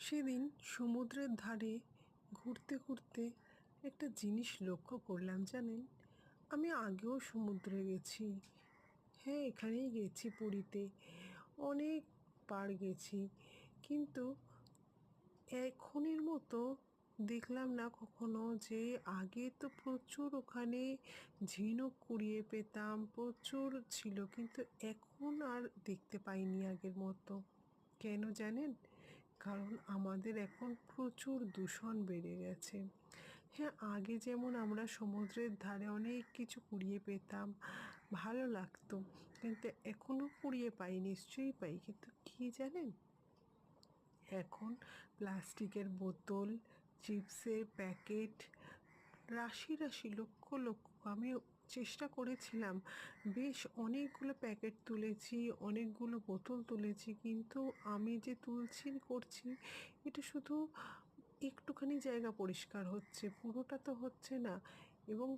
সেদিন সমুদ্রের ধারে ঘুরতে ঘুরতে একটা জিনিস লক্ষ্য করলাম জানেন। আমি আগেও সমুদ্রে গেছি। হ্যাঁ, এখানেই গেছি, পুরীতে অনেক বার গেছি, কিন্তু এখনের মতো দেখলাম না কখনো। যে আগে তো প্রচুর ওখানে ঝিনুক কুড়িয়ে পেতাম, প্রচুর ছিল, কিন্তু এখন আর দেখতে পাইনি আগের মতো। কেন জানেন? কারণ আমাদের এখন প্রচুর দূষণ বেড়ে গেছে। হ্যাঁ, আগে যেমন আমরা সমুদ্রের ধারে অনেক কিছু কুড়িয়ে পেতাম, ভালো লাগতো, কিন্তু এখনও কুড়িয়ে পাই, নিশ্চয়ই পাই, কিন্তু কি জানেন, এখন প্লাস্টিকের বোতল, চিপসের প্যাকেট, রাশি রাশি, লক্ষ লক্ষ। আমি চেষ্টা করেছিলাম, বেশ অনেকগুলো প্যাকেট তুলেছি, অনেকগুলো বোতল তুলেছি, কিন্তু আমি যে তুলছি করছি, এটা শুধু একটুখানি জায়গা পরিষ্কার হচ্ছে, পুরোটা তো হচ্ছে না। এবং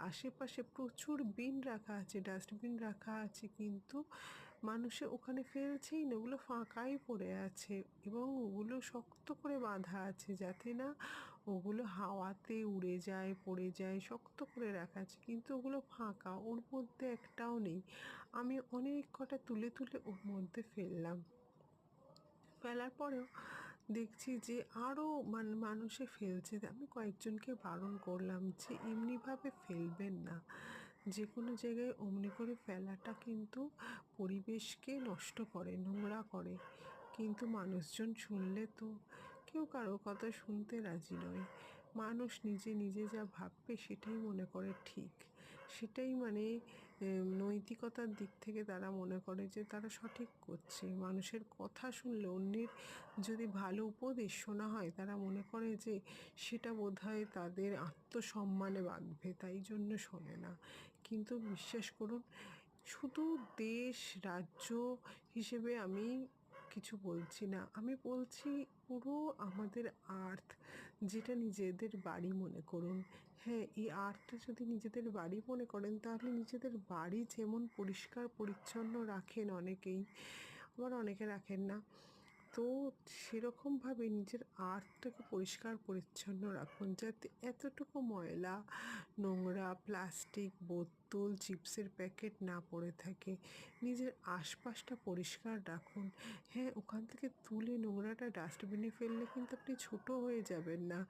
আশেপাশে প্রচুর বিন রাখা আছে, ডাস্টবিন রাখা আছে, কিন্তু মানুষে ওখানে ফেলছেই না, ওগুলো ফাঁকাই পড়ে আছে। এবং ওগুলো শক্ত করে বাঁধা আছে যাতে না ওগুলো হাওয়াতে উড়ে যায়, পড়ে যায়, শক্ত করে রাখা আছে, কিন্তু ওগুলো ফাঁকা, ওর মধ্যে একটাও নেই। আমি অনেক কটা তুলে তুলে ওর মধ্যে ফেললাম। ফেলার পরেও দেখছি যে আরও মানুষে ফেলছে। আমি কয়েকজনকে বারণ করলাম যে এমনিভাবে ফেলবেন না, যে কোনো জায়গায় অমনি করে ফেলাটা কিন্তু পরিবেশকে নষ্ট করে, নোংরা করে। কিন্তু মানুষজন শুনলে তো, কেউ কারো কথা শুনতে রাজি নয়। মানুষ নিজে নিজে যা ভাববে সেটাই মনে করে ঠিক, সেটাই নৈতিকতার দিক থেকে তারা মনে করে যে তারা সঠিক করছে। মানুষের কথা শুনলে, অন্যের যদি ভালো উপদেশ শোনা হয়, তারা মনে করে যে সেটা বোধহয় তাদের আত্মসম্মানে বাঁধবে, তাই জন্য শোনে না। কিন্তু বিশ্বাস করুন, শুধু দেশ রাজ্য হিসেবে আমি কিছু বলছি না, আমি বলছি পুরো আমাদের আর্থ, যেটা নিজেদের বাড়ি মনে করুন। হ্যাঁ, এই আর্থটা যদি নিজেদের বাড়ি মনে করেন, তাহলে নিজেদের বাড়ি যেমন পরিষ্কার পরিচ্ছন্ন রাখেন অনেকেই, আবার অনেকে রাখেন না, তো সেরকমভাবে নিজের আর্টটাকে পরিষ্কার পরিচ্ছন্ন রাখুন, যাতে এতটুকু ময়লা, নোংরা, প্লাস্টিক, বোতল, চিপসের প্যাকেট না পড়ে থাকে। নিজের আশপাশটা পরিষ্কার রাখুন। হ্যাঁ, ওখান থেকে তুলে নোংরাটা ডাস্টবিনে ফেললে কিন্তু আপনি ছোট হয়ে যাবেন না,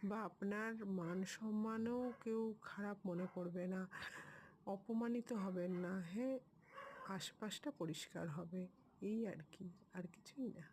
বা আপনার মান সম্মানও কেউ খারাপ মনে করবে না, অপমানিত হবেন না। হ্যাঁ, আশপাশটা পরিষ্কার হবে, এই আর কি, আর কিছুই না।